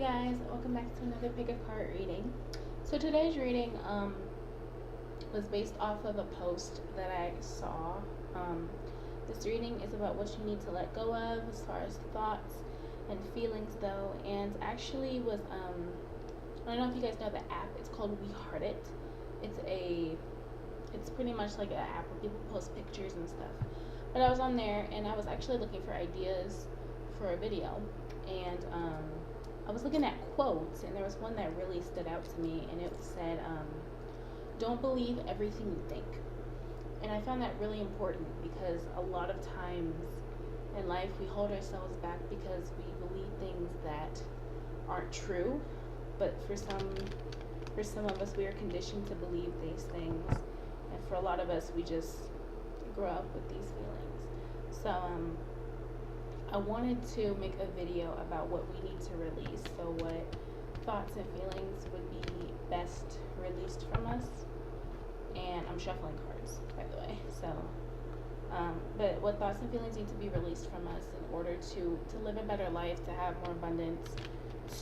guys, welcome back to another pick a card reading. So today's reading was based off of a post that I saw. This reading is about what you need to let go of as far as thoughts and feelings though, and actually was I don't know if you guys know the app. It's called We Heart It. It's pretty much like an app where people post pictures and stuff. But I was on there and I was actually looking for ideas for a video, and I was looking at quotes, and there was one that really stood out to me, and it said, don't believe everything you think. And I found that really important because a lot of times in life we hold ourselves back because we believe things that aren't true, but for some of us we are conditioned to believe these things, and for a lot of us we just grow up with these feelings. So I wanted to make a video about what we need to release, so what thoughts and feelings would be best released from us. And I'm shuffling cards, by the way, so but what thoughts and feelings need to be released from us in order to live a better life, to have more abundance,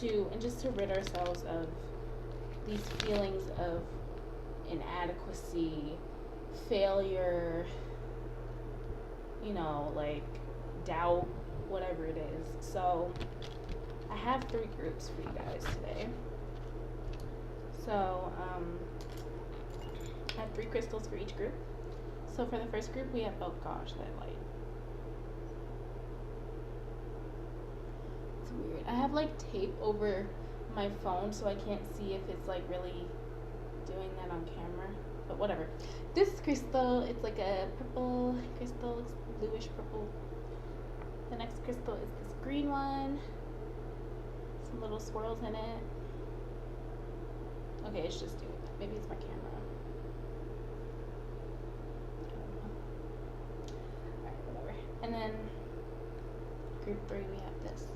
and just to rid ourselves of these feelings of inadequacy, failure, like doubt, whatever it is. So I have 3 groups for you guys today. So I have 3 crystals for each group. So for the first group we have, oh gosh, that light, it's weird. I have like tape over my phone so I can't see if it's like really doing that on camera, but whatever. This crystal, it's like a purple crystal, it's bluish purple. The next crystal is this green one, some little swirls in it. Okay, it's just doing that. Maybe it's my camera. Alright, whatever. And then group 3, we have this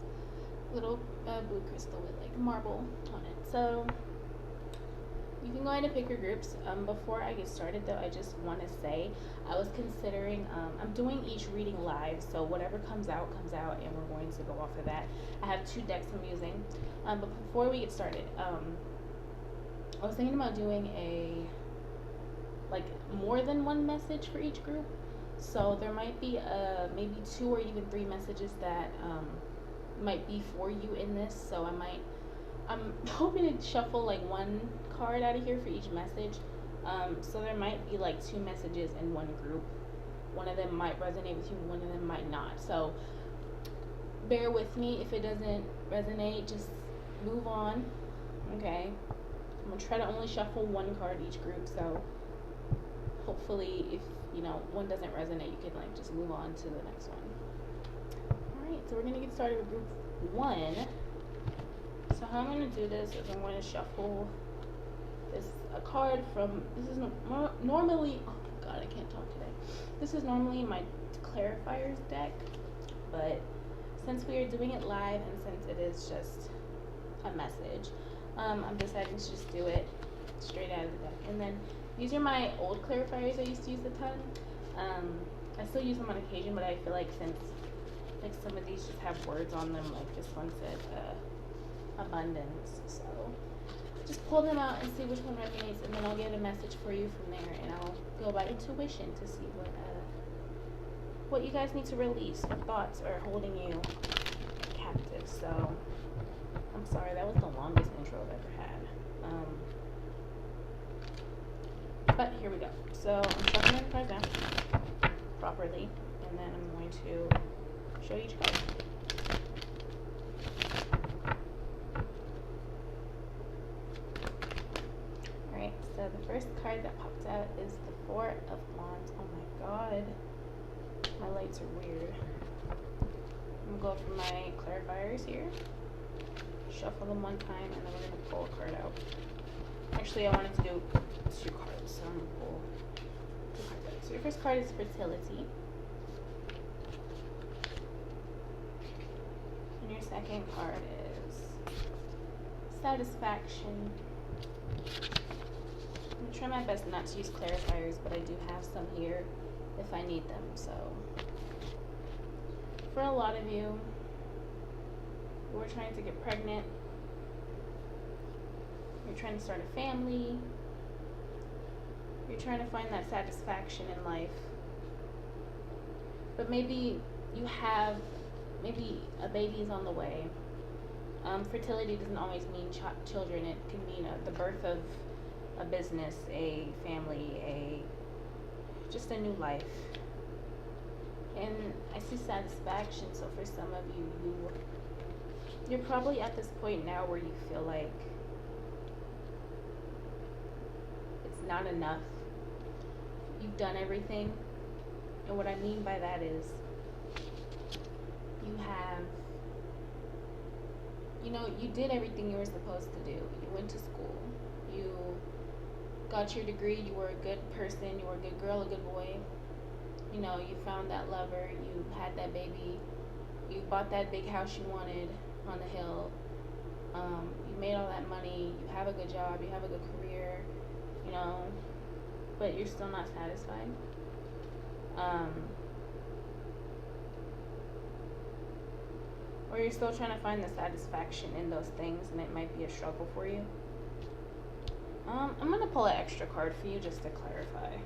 little blue crystal with like marble on it. So you can go ahead and pick your groups. Before I get started though, I just want to say I was considering, I'm doing each reading live, so whatever comes out, and we're going to go off of that. I have 2 decks I'm using. But before we get started, I was thinking about doing more than 1 message for each group. So there might be maybe 2 or even 3 messages that might be for you in this. So I'm hoping to shuffle like 1 card out of here for each message. So there might be like 2 messages in 1 group. One of them might resonate with you, one of them might not. So bear with me. If it doesn't resonate, just move on. Okay, I'm gonna try to only shuffle 1 card each group, so hopefully if one doesn't resonate, you can like just move on to the next one. Alright, so we're gonna get started with group 1. So how I'm going to do this is I'm going to shuffle a card from, this is normally, oh my god, I can't talk today. This is normally my clarifiers deck, but since we are doing it live and since it is just a message, I'm deciding to just do it straight out of the deck. And then these are my old clarifiers I used to use a ton. I still use them on occasion, but I feel like since like some of these just have words on them, like this one said abundance, so just pull them out and see which one resonates, and then I'll get a message for you from there, and I'll go by intuition to see what you guys need to release, what thoughts are holding you captive. So I'm sorry, that was the longest intro I've ever had, but here we go. So I'm shuffling the cards down properly, and then I'm going to show each card. So the first card that popped out is the 4 of Wands. Oh my god, my lights are weird. I'm gonna go for my clarifiers here, shuffle them 1 time, and then we're gonna pull a card out. Actually, I wanted to do 2 cards, so I'm gonna pull 2 cards out. So your first card is fertility, and your second card is satisfaction. I'm trying my best not to use clarifiers, but I do have some here if I need them. So for a lot of you who are trying to get pregnant, You're trying to start a family. You're trying to find that satisfaction in life. But maybe you have, maybe a baby is on the way. Fertility doesn't always mean children. It can mean the birth of a business, a family, just a new life. And I see satisfaction. So for some of you, you're probably at this point now where you feel like it's not enough. You've done everything. And what I mean by that is you did everything you were supposed to do. You went to school. You got your degree. You were a good person. You were a good girl, a good boy. You found that lover. You had that baby. You bought that big house you wanted on the hill. You made all that money. You have a good job. You have a good career. But you're still not satisfied. Or you're still trying to find the satisfaction in those things, and it might be a struggle for you. I'm going to pull an extra card for you just to clarify.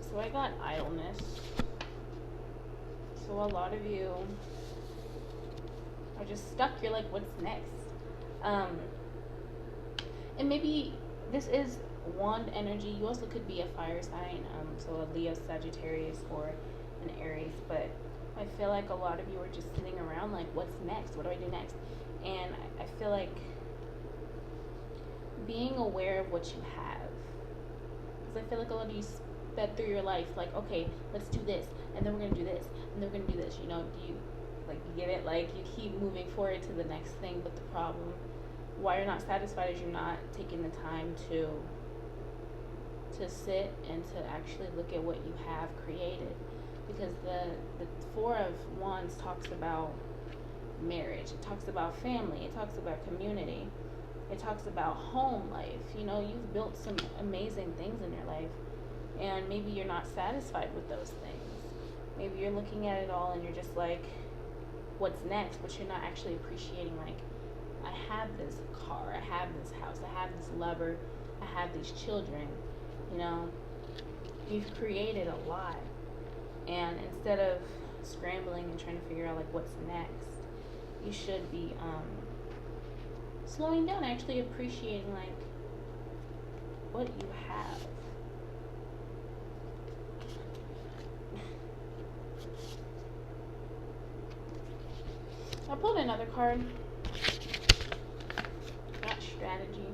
So I got idleness. So a lot of you are just stuck. You're like, what's next? And maybe this is wand energy. You also could be a fire sign, so a Leo, Sagittarius, or an Aries. But I feel like a lot of you are just sitting around like, what's next? What do I do next? And I feel like being aware of what you have, because I feel like a lot of you sped through your life like, okay, let's do this, and then we're gonna do this, and then we're gonna do this. Do you get it? Like, you keep moving forward to the next thing. But the problem, why you're not satisfied, is you're not taking the time to sit and to actually look at what you have created. Because the Four of Wands talks about marriage, it talks about family, it talks about community, it talks about home life. You've built some amazing things in your life, and maybe you're not satisfied with those things. Maybe you're looking at it all and you're just like, what's next? But you're not actually appreciating, like, I have this car, I have this house, I have this lover, I have these children. You've created a lot. And instead of scrambling and trying to figure out like what's next, you should be slowing down, actually appreciating like what you have. I pulled another card. Got strategy.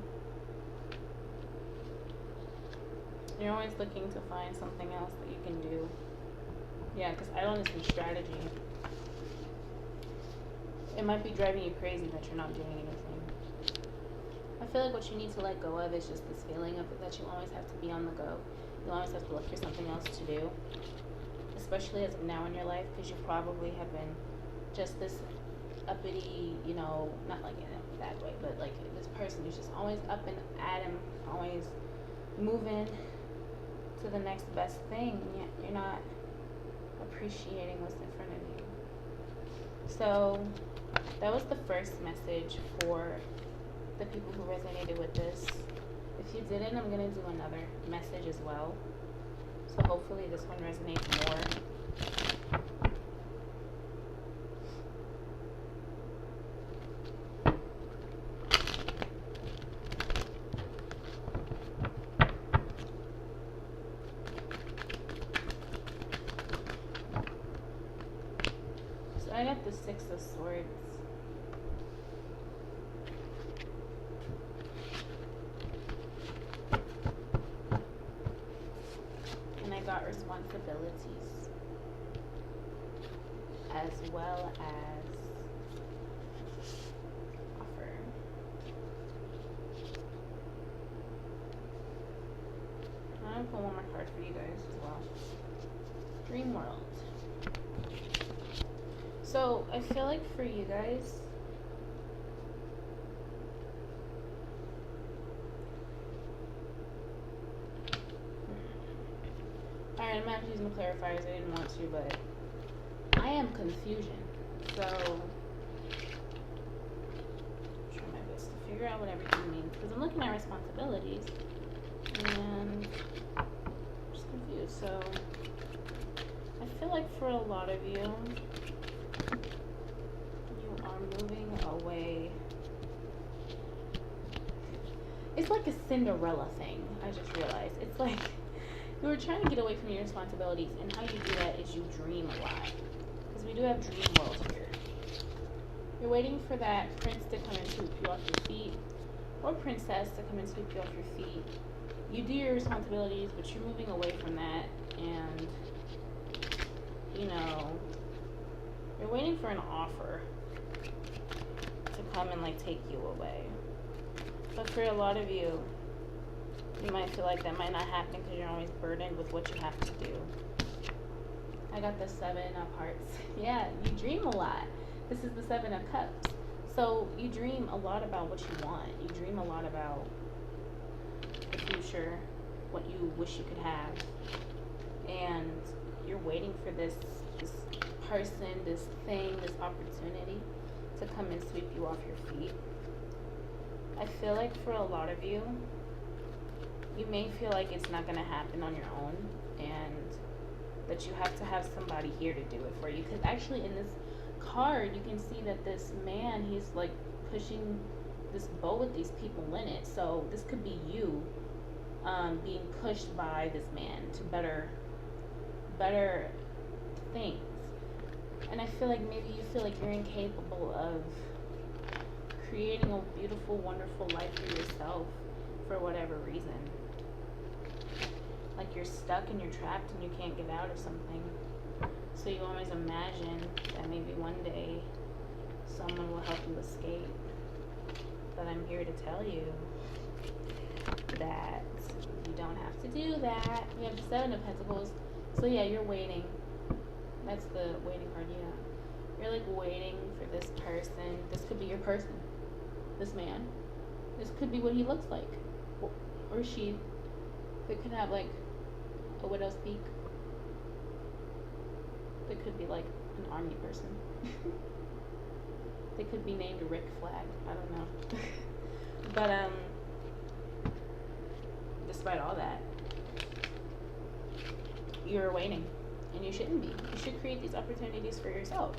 You're always looking to find something else that you can do. Yeah, because idleness and strategy. It might be driving you crazy that you're not doing anything. I feel like what you need to let go of is just this feeling of that you always have to be on the go. You always have to look for something else to do. Especially as of now in your life, because you probably have been just this uppity, not like in a bad way, but like this person who's just always up and at him, always moving to the next best thing. You're not appreciating what's in front of you. So that was the first message for the people who resonated with this. If you didn't, I'm going to do another message as well. So hopefully this one resonates more. I got the Six of Swords. And I got responsibilities, as well as offer. I'm going to pull one more card for you guys as well. Dream World. So, I feel like for you guys, alright, I'm going to use my clarifiers. I didn't want to, but I am confusion. So, because I'm looking at responsibilities, and I'm just confused. So I feel like for a lot of you, you are moving away. It's like a Cinderella thing, I just realized. It's like you were trying to get away from your responsibilities, and how you do that is you dream a lot. Because we do have dream world here. You're waiting for that prince to come and sweep you off your feet, or princess to come and sweep you off your feet. You do your responsibilities, but you're moving away from that, and, you know, you're waiting for an offer to come and, like, take you away. But for a lot of you, you might feel like that might not happen because you're always burdened with what you have to do. I got the 7 of hearts. Yeah, you dream a lot. This is the 7 of cups. So you dream a lot about what you want. You dream a lot about the future, what you wish you could have. And you're waiting for this person, this thing, this opportunity to come and sweep you off your feet. I feel like for a lot of you, you may feel like it's not going to happen on your own, and that you have to have somebody here to do it for you. Because actually in this card, you can see that this man, he's like pushing this boat with these people in it. So this could be you being pushed by this man to better things. And I feel like maybe you feel like you're incapable of creating a beautiful, wonderful life for yourself for whatever reason. Like you're stuck and you're trapped and you can't get out of something. So you always imagine that maybe one day someone will help you escape. But I'm here to tell you that you don't have to do that. We have the 7 of Pentacles. So yeah, you're waiting. That's the waiting card, yeah. You're like waiting for this person. This could be your person. This man. This could be what he looks like. Or she. They could have like a widow's peak. They could be like an army person. They could be named Rick Flag. I don't know. But despite all that, you're waiting. And you shouldn't be. You should create these opportunities for yourself.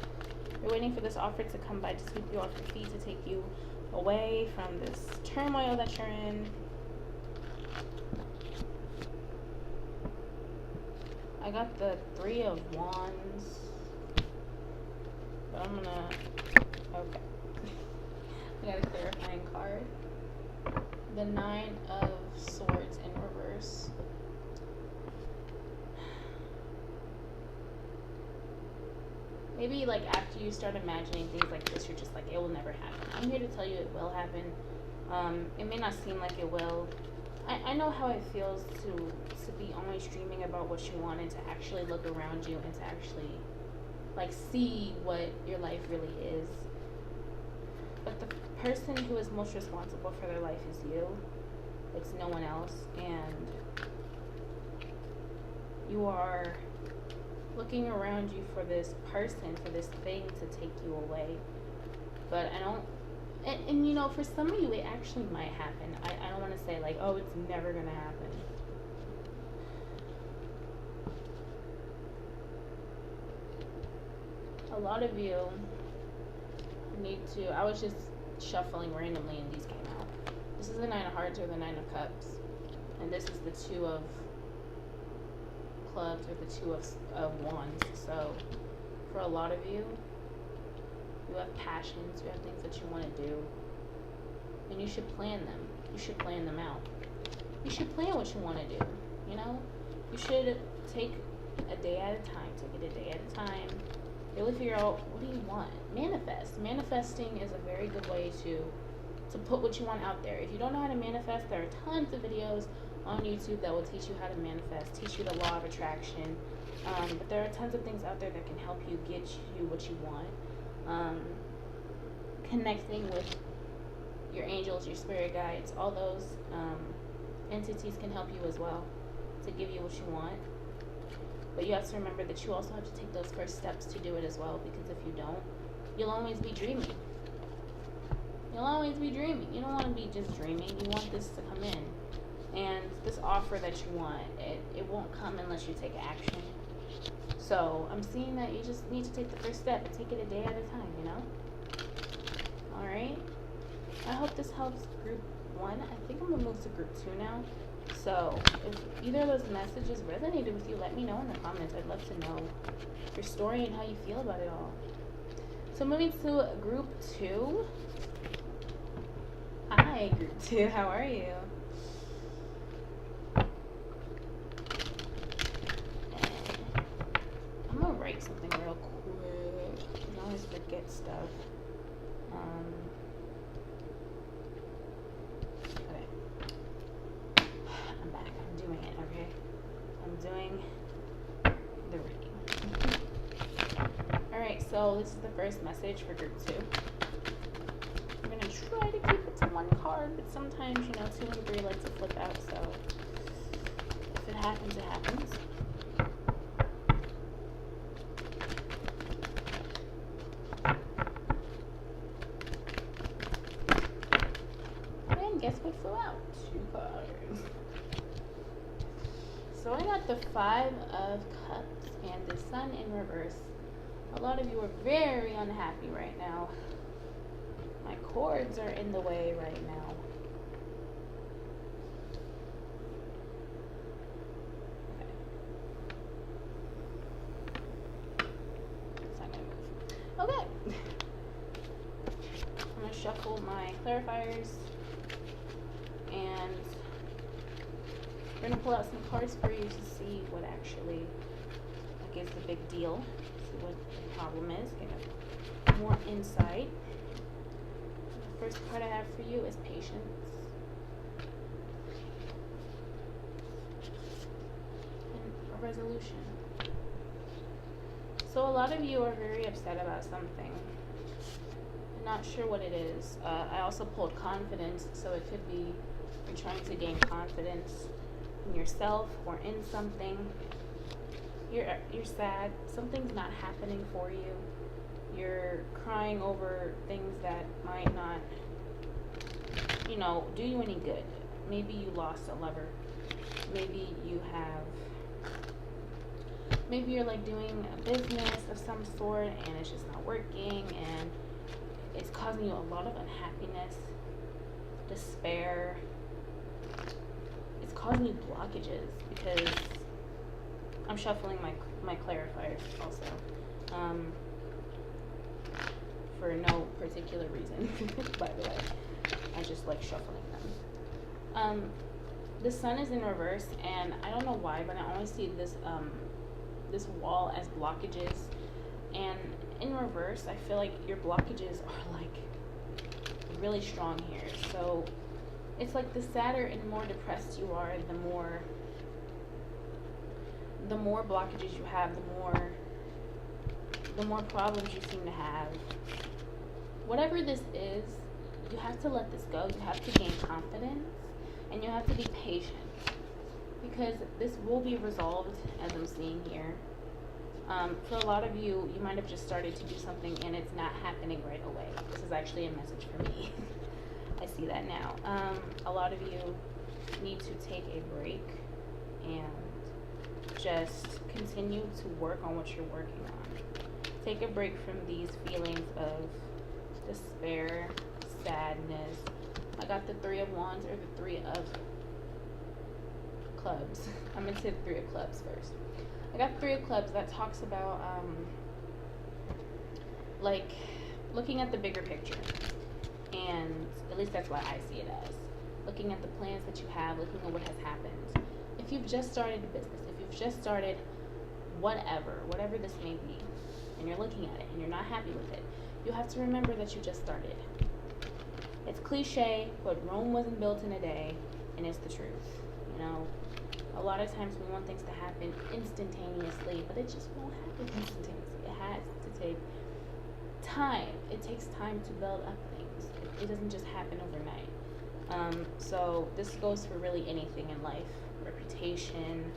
You're waiting for this offer to come by to sweep you off your feet, to take you away from this turmoil that you're in. I got the 3 of Wands. But I'm gonna... Okay. I got a clarifying card. The 9 of Swords in reverse. Maybe like after you start imagining things like this, you're just like, it will never happen. I'm here to tell you it will happen. It may not seem like it will. I know how it feels to be always dreaming about what you want and to actually look around you and to actually like see what your life really is. But the person who is most responsible for their life is you. It's no one else. And you are looking around you for this person, for this thing to take you away. But I don't, and you know, for some of you, it actually might happen. I don't want to say like, oh, it's never going to happen. A lot of you need to, I was just shuffling randomly and these came out. This is the 9 of Hearts or the 9 of Cups. And this is the 2 of Clubs or the 2 of Wands. So for a lot of you, you have passions, you have things that you want to do, and you should plan them. You should plan them out. You should plan what you want to do, you know? You should take a day at a time. Take it a day at a time. Really figure out, what do you want? Manifest. Manifesting is a very good way to put what you want out there. If you don't know how to manifest, there are tons of videos on YouTube that will teach you how to manifest, teach you the law of attraction. But there are tons of things out there that can help you get you what you want. Connecting with your angels, your spirit guides, all those entities can help you as well to give you what you want. But you have to remember that you also have to take those first steps to do it as well, because if you don't, you'll always be dreaming. You'll always be dreaming. You don't want to be just dreaming. You want this to come in. And this offer that you want, it won't come unless you take action. So I'm seeing that you just need to take the first step and take it a day at a time, you know? Alright? I hope this helps group 1. I think I'm going to move to group 2 now. So if either of those messages resonated with you, let me know in the comments. I'd love to know your story and how you feel about it all. So moving to group 2. Hi, group 2. How are you? I'm going to write something real quick. I always forget stuff. Okay. I'm back. I'm doing it, okay? I'm doing the reading. Alright, so this is the first message for group 2. I'm going to try to keep it to one card, but sometimes, 2 and 3 like to flip out, so if it happens, it happens. And guess what flew out? 2 cards. So I got the 5 of Cups and the Sun in reverse. A lot of you are very unhappy right now. My cords are in the way right now. Okay. It's not gonna move. Okay. I'm gonna shuffle my clarifiers and we're gonna pull out some cards for you to see what actually is the big deal. See what the problem is. Get more insight. The first card I have for you is patience. And a resolution. So a lot of you are very upset about something. I'm not sure what it is. I also pulled confidence, so it could be you're trying to gain confidence in yourself or in something. You're sad. Something's not happening for you. You're crying over things that might not, do you any good. Maybe you lost a lover. Maybe you're like doing a business of some sort and it's just not working and it's causing you a lot of unhappiness, despair. It's causing you blockages because I'm shuffling my clarifiers also, for no particular reason, by the way. I just like shuffling them. The Sun is in reverse, and I don't know why, but I always see this wall as blockages. And in reverse, I feel like your blockages are like really strong here. So it's like the sadder and more depressed you are, the more blockages you have, the more problems you seem to have. Whatever this is, you have to let this go. You have to gain confidence, and you have to be patient, because this will be resolved, as I'm seeing here. For a lot of you, you might have just started to do something and it's not happening right away. This is actually a message for me. I see that now. A lot of you need to take a break and just continue to work on what you're working on. Take a break from these feelings of despair, sadness. I got the 3 of Wands or the 3 of Clubs. I'm going to say the 3 of Clubs first. I got 3 of Clubs. That talks about like looking at the bigger picture, and at least that's what I see it as. Looking at the plans that you have, looking at what has happened. If you've just started a business, if you've just started whatever this may be, and you're looking at it and you're not happy with it, you have to remember that you just started. It's cliche, but Rome wasn't built in a day, and it's the truth. A lot of times we want things to happen instantaneously, but it just won't happen instantaneously. It has to take time. It takes time to build up things. It doesn't just happen overnight. So this goes for really anything in life. Reputation,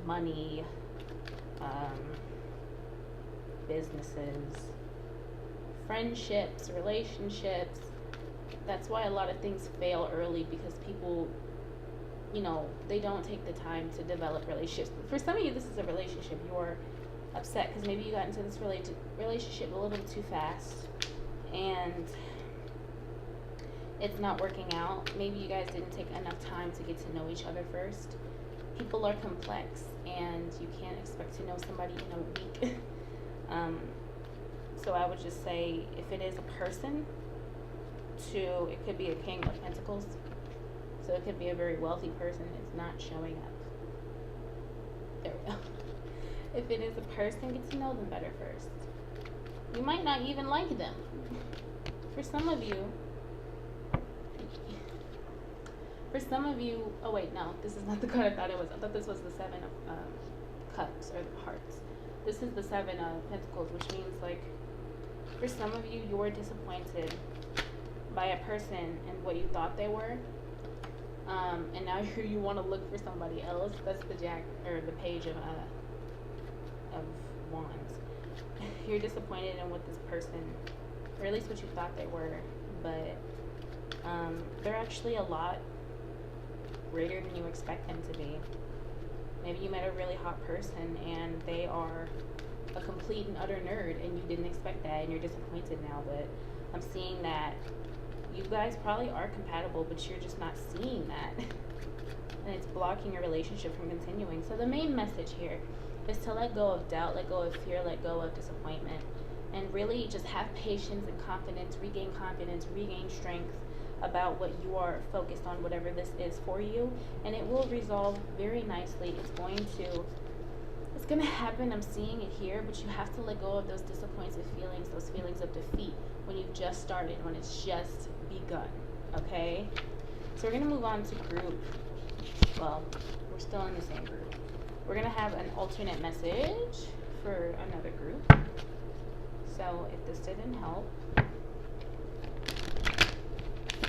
money, businesses, friendships, relationships. That's why a lot of things fail early, because people, they don't take the time to develop relationships. For some of you, this is a relationship. You're upset because maybe you got into this relationship a little bit too fast, and it's not working out. Maybe you guys didn't take enough time to get to know each other first. People are complex, and you can't expect to know somebody in a week. So I would just say, if it is a person, it could be a King of Pentacles. So it could be a very wealthy person. It's not showing up. There we go. If it is a person, get to know them better first. You might not even like them. For some of you, oh wait, no, this is not the card I thought it was. I thought this was the Seven of Cups, or the Hearts. This is the Seven of Pentacles, which means, like, for some of you, you're disappointed by a person and what you thought they were, and now you want to look for somebody else. That's the Jack, or the Page of Wands. You're disappointed in what this person, or at least what you thought they were, but they're actually a lot greater than you expect them to be. Maybe you met a really hot person and they are a complete and utter nerd, and you didn't expect that, and you're disappointed now. But I'm seeing that you guys probably are compatible, but you're just not seeing that. And it's blocking your relationship from continuing. So the main message here is to let go of doubt, let go of fear, let go of disappointment, and really just have patience and confidence, regain strength about what you are focused on, whatever this is for you, and it will resolve very nicely. It's going to happen. I'm seeing it here, but you have to let go of those disappointed feelings, those feelings of defeat when you've just started, when it's just begun. Okay? So we're going to move on to group. Well, we're still in the same group. We're going to have an alternate message for another group. So if this didn't help,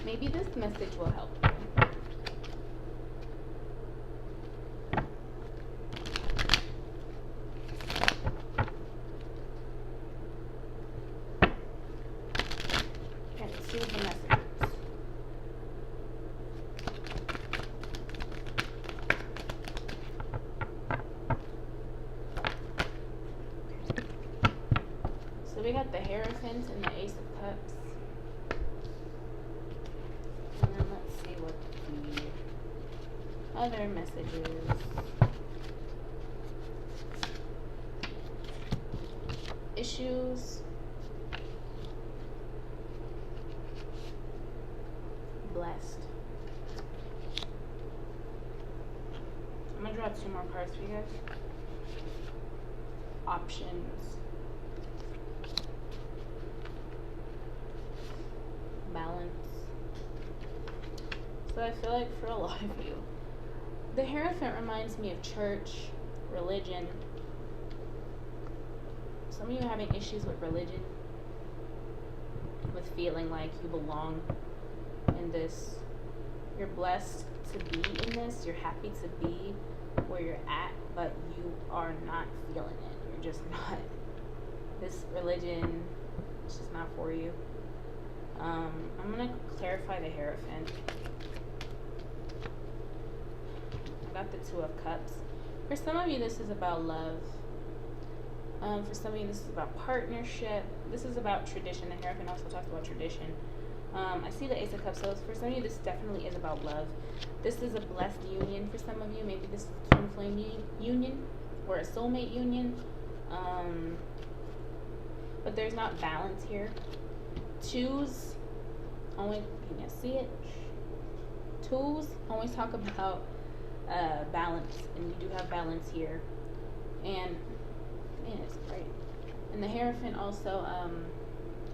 maybe this message will help. Okay, choose the messages. So we got the Hierophant and the Ace of Cups. Other messages. Issues. Blessed. I'm gonna draw 2 more cards for you guys. Options. Balance. So I feel like for a lot of you, the Hierophant reminds me of church, religion. Some of you are having issues with religion, with feeling like you belong in this. You're blessed to be in this. You're happy to be where you're at, but you are not feeling it. You're just not. This religion is just not for you. I'm going to clarify the Hierophant. Got the 2 of Cups. For some of you, this is about love. For some of you, this is about partnership. This is about tradition. The Hierophant also talks about tradition. I see the Ace of Cups. So for some of you, this definitely is about love. This is a blessed union for some of you. Maybe this is a twin flame union or a soulmate union. But there's not balance here. 2s only, can you see it? 2s always talk about balance, and you do have balance here. And man, it's great. And the Hierophant also,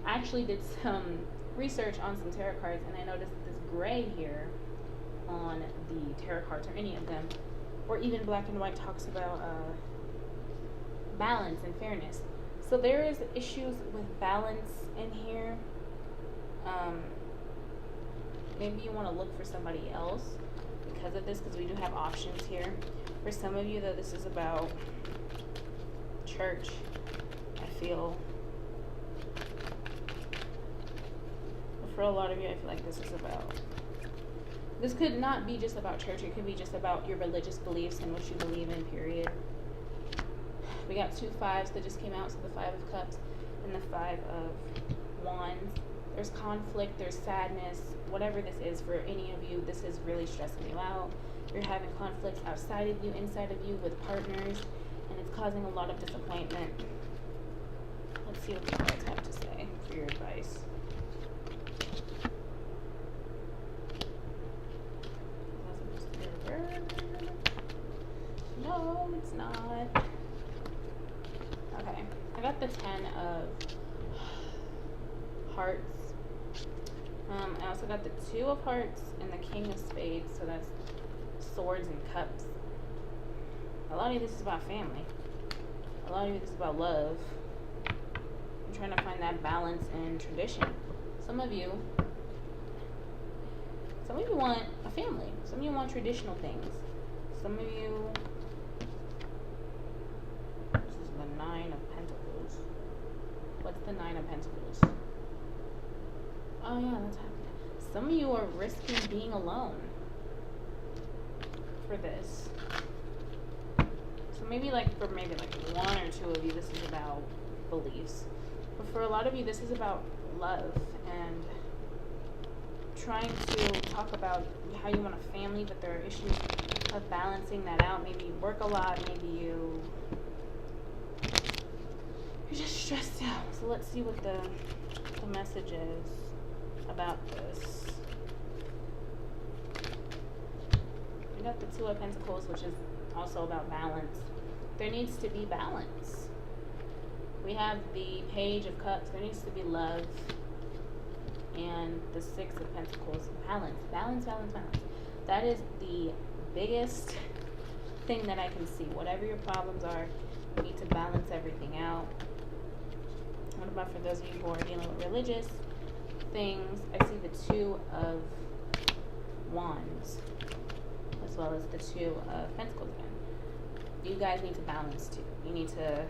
I actually did some research on some tarot cards, and I noticed this gray here on the tarot cards, or any of them, or even black and white, talks about balance and fairness. So there is issues with balance in here. Maybe you want to look for somebody else because of this, because we do have options here. For some of you, though, this is about church, I feel. for a lot of you, I feel like this is about, this could not be just about church. It could be just about your religious beliefs and what you believe in, period. We got 2 5s that just came out, so the 5 of Cups and the 5 of Wands. There's conflict, there's sadness, whatever this is for any of you, this is really stressing you out. You're having conflicts outside of you, inside of you, with partners, and it's causing a lot of disappointment. Let's see what the cards have to say for your advice. No, it's not. Okay, I got the 10 of Hearts. I also got the 2 of Hearts and the King of Spades, so that's Swords and Cups. A lot of this is about family. A lot of this is about love. I'm trying to find that balance and tradition. Some of you want a family. Some of you want traditional things. Some of you, this is the 9 of Pentacles. What's the 9 of Pentacles? Oh yeah, that's happening. Some of you are risking being alone for this. So maybe like 1 or 2 of you, this is about beliefs. But for a lot of you, this is about love and trying to talk about how you want a family, but there are issues of balancing that out. Maybe you work a lot, maybe you're just stressed out. So let's see what the message is about this. We got the 2 of Pentacles, which is also about balance. There needs to be balance. We have the Page of Cups. There needs to be love. And the 6 of Pentacles. Balance. Balance, balance, balance. That is the biggest thing that I can see. Whatever your problems are, you need to balance everything out. What about for those of you who are dealing with religious things? I see the 2 of Wands as well as the 2 of Pentacles again. You guys need to balance too. You need to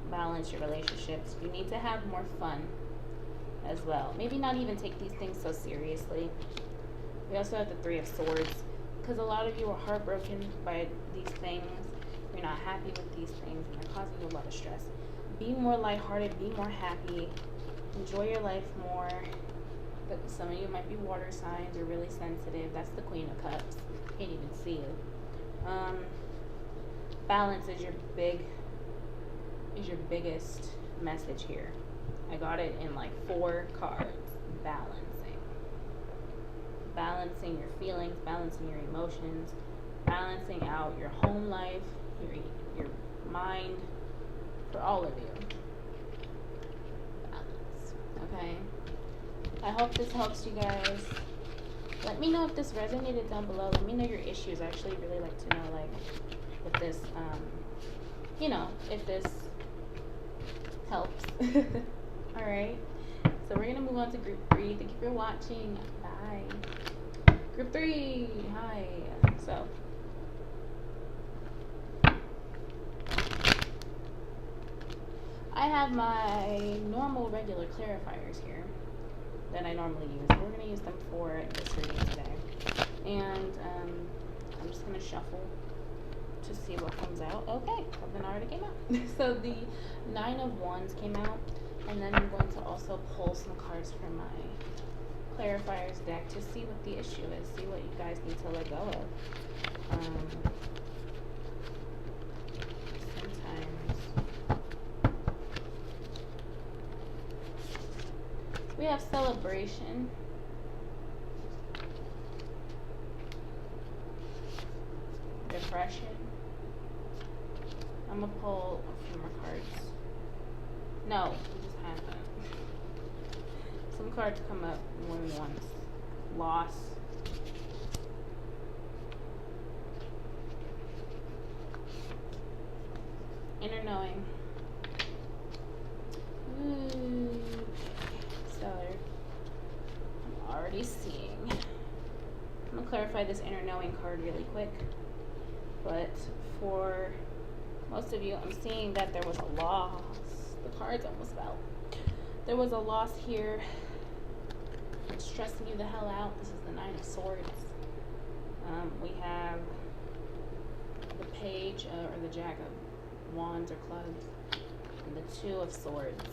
balance your relationships. You need to have more fun as well. Maybe not even take these things so seriously. We also have the 3 of Swords, because a lot of you are heartbroken by these things. You're not happy with these things, and they're causing you a lot of stress. Be more lighthearted. Be more happy. Enjoy your life more. But some of you might be water signs or really sensitive. That's the Queen of Cups. Can't even see it. Balance is your biggest message here. I got it in like 4 cards. Balancing your feelings, balancing your emotions, balancing out your home life, your mind, for all of you. Balance. Okay? I hope this helps you guys. Let me know if this resonated down below. Let me know your issues. I actually really like to know, like, if this, if this helps. Alright. So we're going to move on to group 3. Thank you for watching. Bye. Group 3. Hi. So, I have my normal regular clarifiers here that I normally use. We're going to use them for this reading today. And I'm just going to shuffle to see what comes out. Okay, something already came out. So the 9 of Wands came out. And then I'm going to also pull some cards from my clarifiers deck to see what the issue is. See what you guys need to let go of. We have celebration. Depression. I'm gonna pull a few more cards. No, we just had that. Some cards come up more than once. Loss. Inner knowing. Ooh. Stellar. I'm already seeing. I'm gonna clarify this inner knowing card really quick. But for most of you, I'm seeing that there was a loss. The cards almost fell. There was a loss here stressing you the hell out. This is the Nine of Swords. We have the Page or the Jack of Wands or Clubs, and the Two of Swords.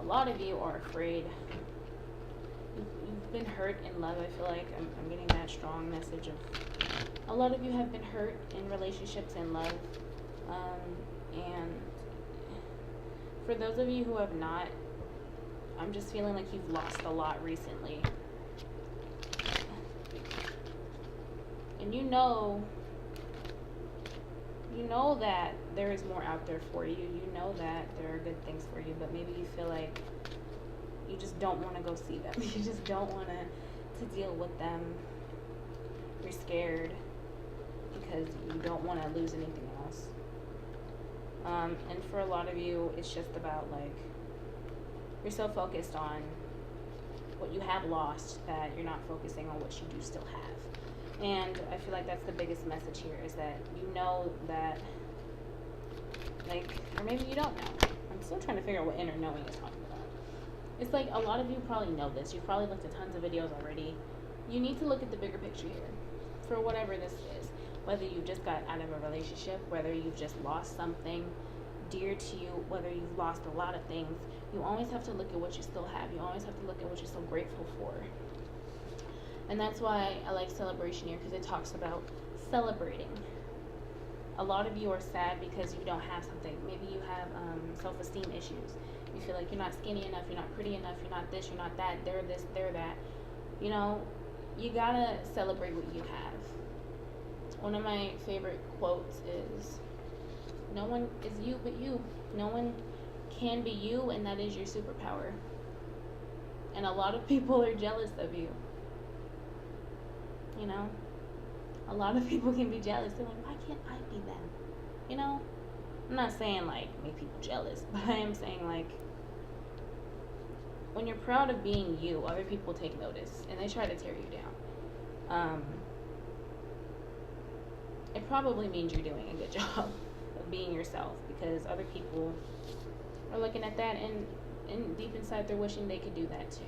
A lot of you are afraid. You've been hurt in love. I feel like I'm getting that strong message of a lot of you have been hurt in relationships and love. And for those of you who have not, I'm just feeling like you've lost a lot recently. And you know that there is more out there for you. You know that there are good things for you, but maybe you feel like you just don't want to go see them. You just don't want to deal with them. You're scared because you don't want to lose anything else. And for a lot of you, it's just about like, you're so focused on what you have lost that you're not focusing on what you do still have. And I feel like that's the biggest message here, is that you know that, like, or maybe you don't know. I'm still trying to figure out what inner knowing is talking about. It's like a lot of you probably know this. You've probably looked at tons of videos already. You need to look at the bigger picture here for whatever this is. Whether you just got out of a relationship, whether you've just lost something dear to you, whether you've lost a lot of things, you always have to look at what you still have. You always have to look at what you're so grateful for. And that's why I like celebration here, because it talks about celebrating. A lot of you are sad because you don't have something. Maybe you have self-esteem issues. You feel like you're not skinny enough, you're not pretty enough, you're not this, you're not that, they're this, they're that. You know, you gotta celebrate what you have. One of my favorite quotes is, no one is you but you. No one can be you, and that is your superpower. And a lot of people are jealous of you. You know? A lot of people can be jealous. They're like, why can't I be them? You know? I'm not saying, like, make people jealous, but I am saying, like, when you're proud of being you, other people take notice, and they try to tear you down. It probably means you're doing a good job of being yourself, because other people are looking at that, and deep inside they're wishing they could do that too.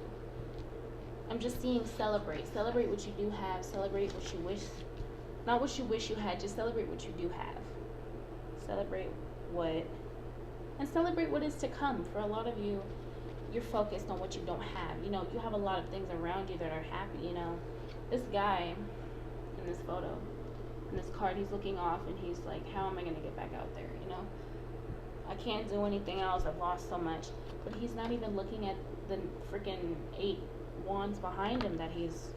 I'm just seeing celebrate. Celebrate what you do have. Celebrate what you wish. Not what you wish you had, just celebrate what you do have. Celebrate what, and celebrate what is to come. For a lot of you, you're focused on what you don't have. You know, you have a lot of things around you that are happy, you know. This guy in this photo, in this card, he's looking off and he's like, how am I going to get back out there, you know? I can't do anything else. I've lost so much. But he's not even looking at the freaking 8 wands behind him that he's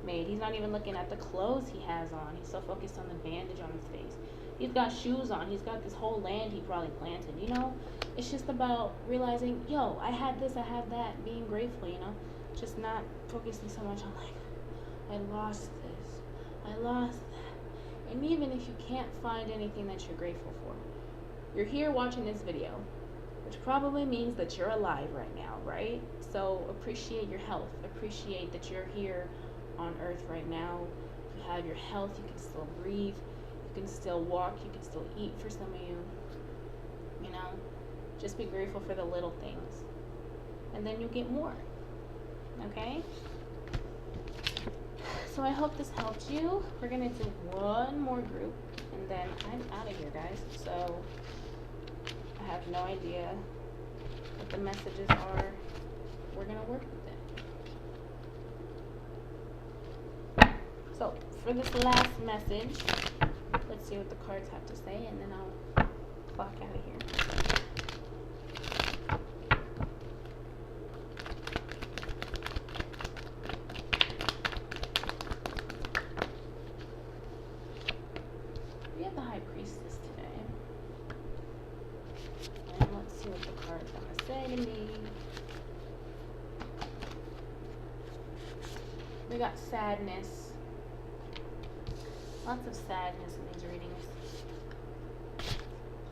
made. He's not even looking at the clothes he has on. He's so focused on the bandage on his face. He's got shoes on. He's got this whole land he probably planted, you know? It's just about realizing, yo, I had this, I had that, being grateful, you know? Just not focusing so much on, like, I lost this, I lost that. And even if you can't find anything that you're grateful for, you're here watching this video, which probably means that you're alive right now, right? So appreciate your health. Appreciate that you're here on earth right now. You have your health. You can still breathe. You can still walk. You can still eat for some of you. You know, just be grateful for the little things. And then you'll get more. Okay? So I hope this helped you. We're going to do one more group, and then I'm out of here, guys. So I have no idea what the messages are. We're going to work with it. So for this last message, let's see what the cards have to say, and then I'll clock out of here. We have the High Priestess today. And let's see what the cards want to say to me. We got sadness. Lots of sadness in these readings.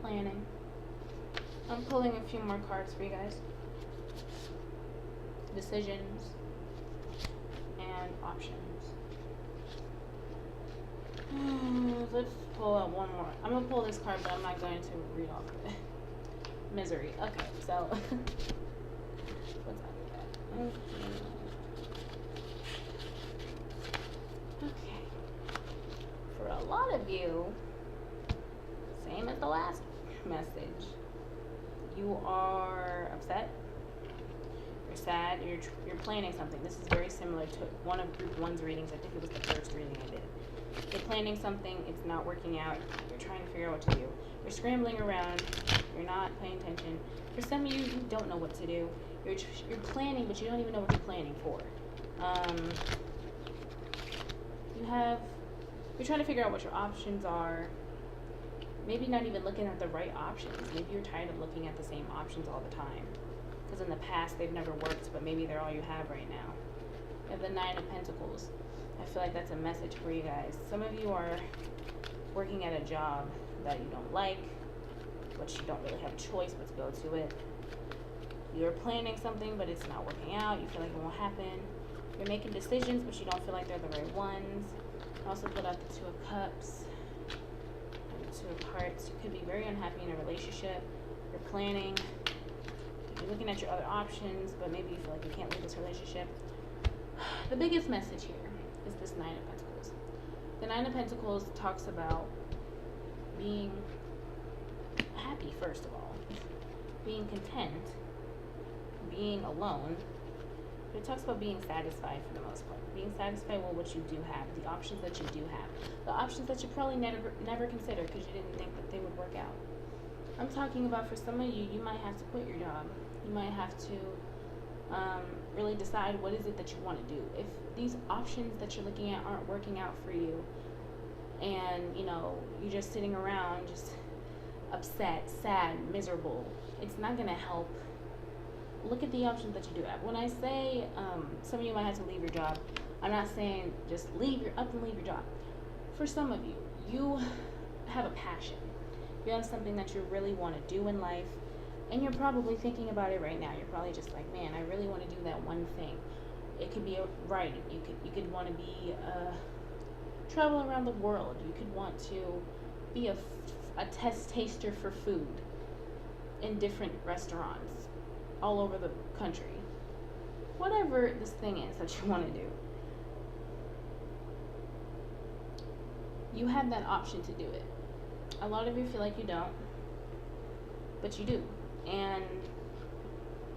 Planning. I'm pulling a few more cards for you guys. Decisions and options. Let's pull out one more. I'm going to pull this card, but I'm not going to read off of it. Misery. Okay, so what's up with that? sad, you're planning something. This is very similar to one of group one's readings. I think it was the first reading I did. You're planning something, it's not working out, you're trying to figure out what to do. You're scrambling around, you're not paying attention. For some of you, you don't know what to do. You're planning, but you don't even know what you're planning for. You're trying to figure out what your options are. Maybe not even looking at the right options. Maybe you're tired of looking at the same options all the time. Because in the past, they've never worked, but maybe they're all you have right now. You have the Nine of Pentacles. I feel like that's a message for you guys. Some of you are working at a job that you don't like, but you don't really have a choice but to go to it. You're planning something, but it's not working out. You feel like it won't happen. You're making decisions, but you don't feel like they're the right ones. I also put out the Two of Cups and the Two of Hearts. You could be very unhappy in a relationship. You're planning. You're looking at your other options, but maybe you feel like you can't leave this relationship. The biggest message here is this Nine of Pentacles. The Nine of Pentacles talks about being happy, first of all, being content, being alone, but it talks about being satisfied for the most part, being satisfied with what you do have, the options that you do have, the options that you probably never considered because you didn't think that they would work out. I'm talking about for some of you, you might have to quit your job. You might have to really decide what is it that you want to do. If these options that you're looking at aren't working out for you, and you're just sitting around just upset, sad, miserable, it's not going to help. Look at the options that you do have. When I say some of you might have to leave your job, I'm not saying just leave your job. For some of you, you have a passion. You have something that you really want to do in life, and you're probably thinking about it right now. You're probably just like, man, I really want to do that one thing. It could be writing. You could want to be travel around the world. You could want to be a test taster for food in different restaurants all over the country. Whatever this thing is that you want to do, you have that option to do it. A lot of you feel like you don't, but you do. And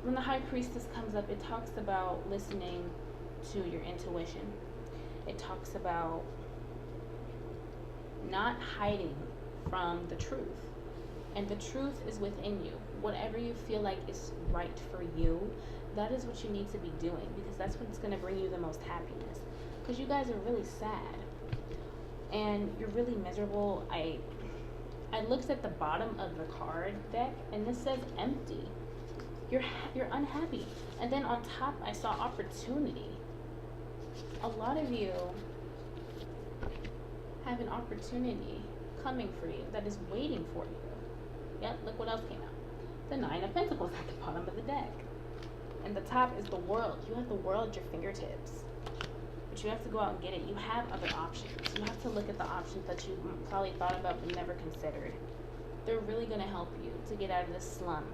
when the High Priestess comes up, it talks about listening to your intuition. It talks about not hiding from the truth. And the truth is within you. Whatever you feel like is right for you, that is what you need to be doing, because that's what's going to bring you the most happiness. Because you guys are really sad and you're really miserable. I looked at the bottom of the card deck and this says empty. You're unhappy. And then on top I saw opportunity. A lot of you have an opportunity coming for you that is waiting for you. Yep, look what else came out. The Nine of Pentacles at the bottom of the deck. And the top is the world. You have the world at your fingertips. But you have to go out and get it. You have other options. You have to look at the options that you probably thought about but never considered. They're really going to help you to get out of this slump.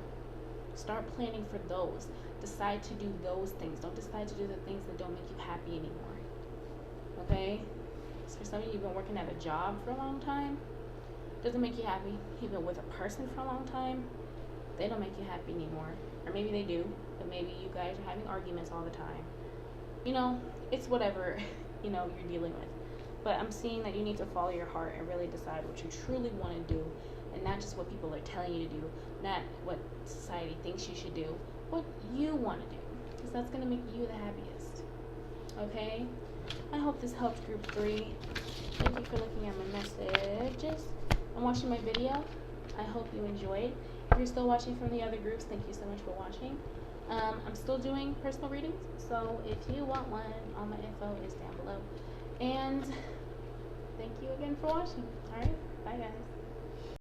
Start planning for those. Decide to do those things. Don't decide to do the things that don't make you happy anymore. Okay? So for some of you, you've been working at a job for a long time. Doesn't make you happy. You've been with a person for a long time. They don't make you happy anymore. Or maybe they do, but maybe you guys are having arguments all the time. It's whatever, you're dealing with. But I'm seeing that you need to follow your heart and really decide what you truly want to do, and not just what people are telling you to do, not what society thinks you should do, what you want to do, because that's going to make you the happiest. Okay? I hope this helped group 3. Thank you for looking at my messages and watching my video. I hope you enjoyed. If you're still watching from the other groups, thank you so much for watching. I'm still doing personal readings, so if you want one, all my info is down below. And thank you again for watching. Alright, bye guys.